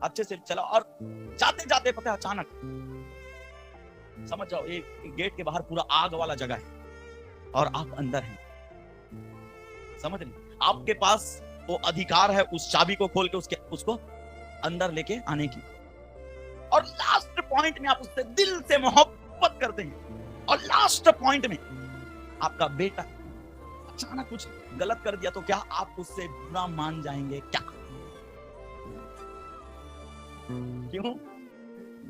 अच्छे से चला और जाते जाते पता है अचानक समझ जाओ एक गेट के बाहर पूरा आग वाला जगह है और आप अंदर हैं, समझ नहीं, आपके पास वो अधिकार है उस चाबी को खोल के उसको अंदर लेके आने की। और लास्ट पॉइंट में आप उससे दिल से मोहब्बत करते हैं और लास्ट पॉइंट में आपका बेटा अचानक कुछ गलत कर दिया तो क्या आप उससे बुरा मान जाएंगे क्या? क्यों?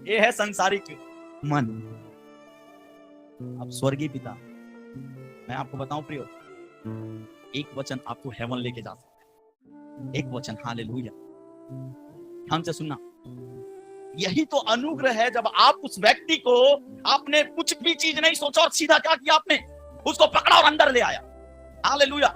ये है संसारिक मन। अब स्वर्गीय पिता, मैं आपको बताऊं प्रियो, एक वचन आपको हेवन लेके जा सकता है, एक वचन, हालेलुया। ध्यान से सुनना, यही तो अनुग्रह है जब आप उस व्यक्ति को, आपने कुछ भी चीज नहीं सोचा और सीधा क्या किया, आपने उसको पकड़ा और अंदर ले आया। हालेलुया।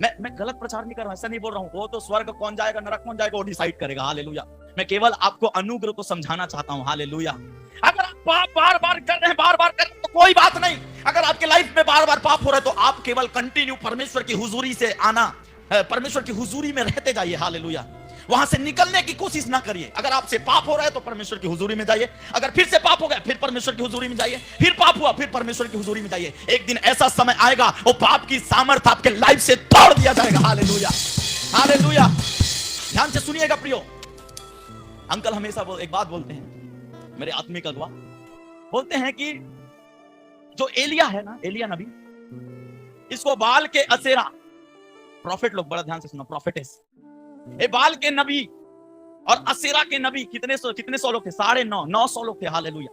मैं गलत प्रचार नहीं कर रहा हूं, ऐसा नहीं बोल रहा हूं, वो तो स्वर्ग कौन जाएगा नरक कौन जाएगा वो डिसाइड करेगा। हालेलुया। मैं केवल आपको अनुग्रह को समझाना चाहता हूं। हालेलुया। अगर आप पाप बार बार कर रहे हैं, बार बार कर रहे हैं तो कोई बात नहीं। अगर आपके लाइफ में बार बार पाप हो रहा है तो आप केवल कंटिन्यू परमेश्वर की हुजूरी से आना, परमेश्वर की हुजूरी में रहते जाइए। हालेलुया। वहां से निकलने की कोशिश ना करिए। अगर आपसे पाप हो रहा है तो परमेश्वर की हुजूरी में जाइए, अगर फिर से पाप हो गया फिर परमेश्वर की हुजूरी में जाइए, फिर पाप हुआ फिर परमेश्वर की हुजूरी में जाइए। एक दिन ऐसा समय आएगा वो पाप की सामर्थ आपके लाइफ से तोड़ दिया जाएगा। Hallelujah, hallelujah. ध्यान से सुनिएगा प्रियो, अंकल हमेशा एक बात बोलते हैं, मेरे आत्मिक अगवा बोलते हैं कि जो एलिया है ना, एलिया नबी, इसको बाल के असेरा, प्रॉफिट लोग बड़ा ध्यान से सुना, प्रॉफिटेस, ए बाल के नबी और असेरा के नबी कितने सौ लोग थे? 950 लोग थे। हालेलुया।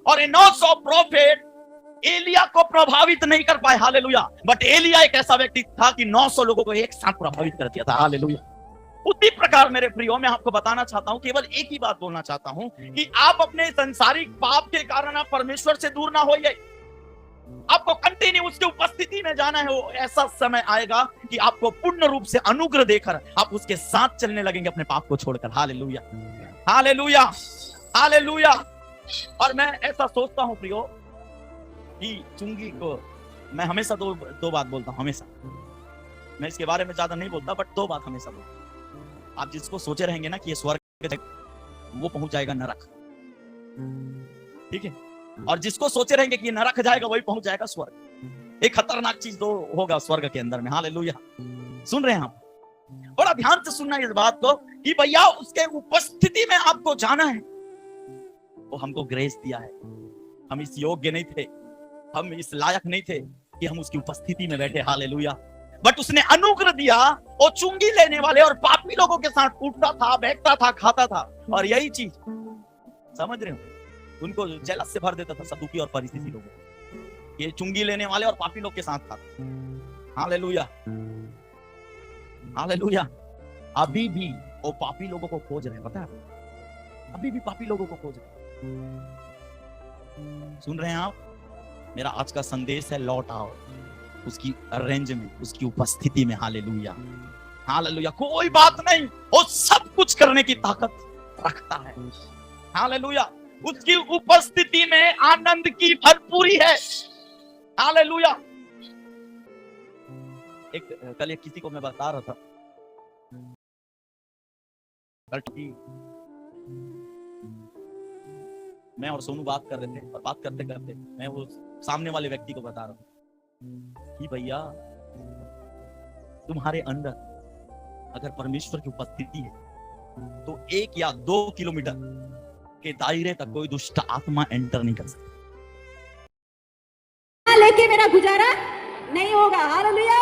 और ये 900 प्रॉफिट एलिया को प्रभावित नहीं कर पाए। हालेलुया। बट एलिया एक ऐसा व्यक्ति था कि 900 लोगों को एक साथ प्रभावित कर दिया था। हालेलुया। उसी प्रकार मेरे प्रियो, मैं आपको बताना चाहता हूं, केवल एक ही बात बोलना चाहता हूं कि आप अपने संसारिक पाप के कारण आप परमेश्वर से दूर ना होइए। आपको कंटिन्यू उसकी उपस्थिति में जाना है। वो ऐसा समय आएगा कि आपको पूर्ण रूप से अनुग्रह देकर आप उसके साथ चलने लगेंगे अपने पाप को छोड़कर। Hallelujah, hallelujah, hallelujah. और मैं ऐसा सोचता हूं प्रियो कि चुंगी को मैं हमेशा दो बात बोलता हूं, हमेशा। मैं इसके बारे में ज्यादा नहीं बोलता बट दो बात हमेशा बोलता हूं। आप जिसको सोचे रहेंगे ना कि ये स्वर्ग, वो पहुंच जाएगा नरक, ठीक है? और जिसको सोचे रहेंगे कि नरक जाएगा वही पहुंच जाएगा स्वर्ग। एक खतरनाक चीज तो होगा स्वर्ग के अंदर में। हालेलुया। सुन रहे हैं आप? बड़ा ध्यान से सुनना इस बात को कि भैया उसके उपस्थिति में आपको जाना है। वो हमको ग्रेस दिया है, हम इस योग्य नहीं थे, हम इस लायक नहीं थे कि हम उसकी उपस्थिति में बैठे। हालेलुया। बट उसने अनुग्रह दिया। वो चुंगी लेने वाले और पापी लोगों के साथ उठता था, बैठता था, खाता था। और यही चीज समझ रहे हो, उनको जेलस से भर देता था, सदूकी और फरीसी लोगों। ये चुंगी लेने वाले और पापी लोग के साथ था। Hallelujah, hallelujah. अभी भी वो पापी लोगों को खोज रहे हैं, पता है? अभी भी पापी लोगों को खोज रहे हैं। सुन रहे हैं आप? मेरा आज का संदेश है, लौट आओ उसकी रेंज में, उसकी उपस्थिति में। Hallelujah, hallelujah. कोई बात नहीं, वो सब कुछ करने की ताकत रखता है। हालेलुया। उसकी उपस्थिति में आनंद की भरपूरी है। हालेलुया। कल एक किसी को मैं बता रहा था, मैं और सोनू बात कर रहे थे और बात करते करते मैं वो सामने वाले व्यक्ति को बता रहा था कि भैया तुम्हारे अंदर अगर परमेश्वर की उपस्थिति है तो 1 या 2 किलोमीटर के दायरे तक कोई दुष्ट आत्मा एंटर नहीं कर सकती। लेके मेरा गुजारा नहीं होगा। हालेलुया।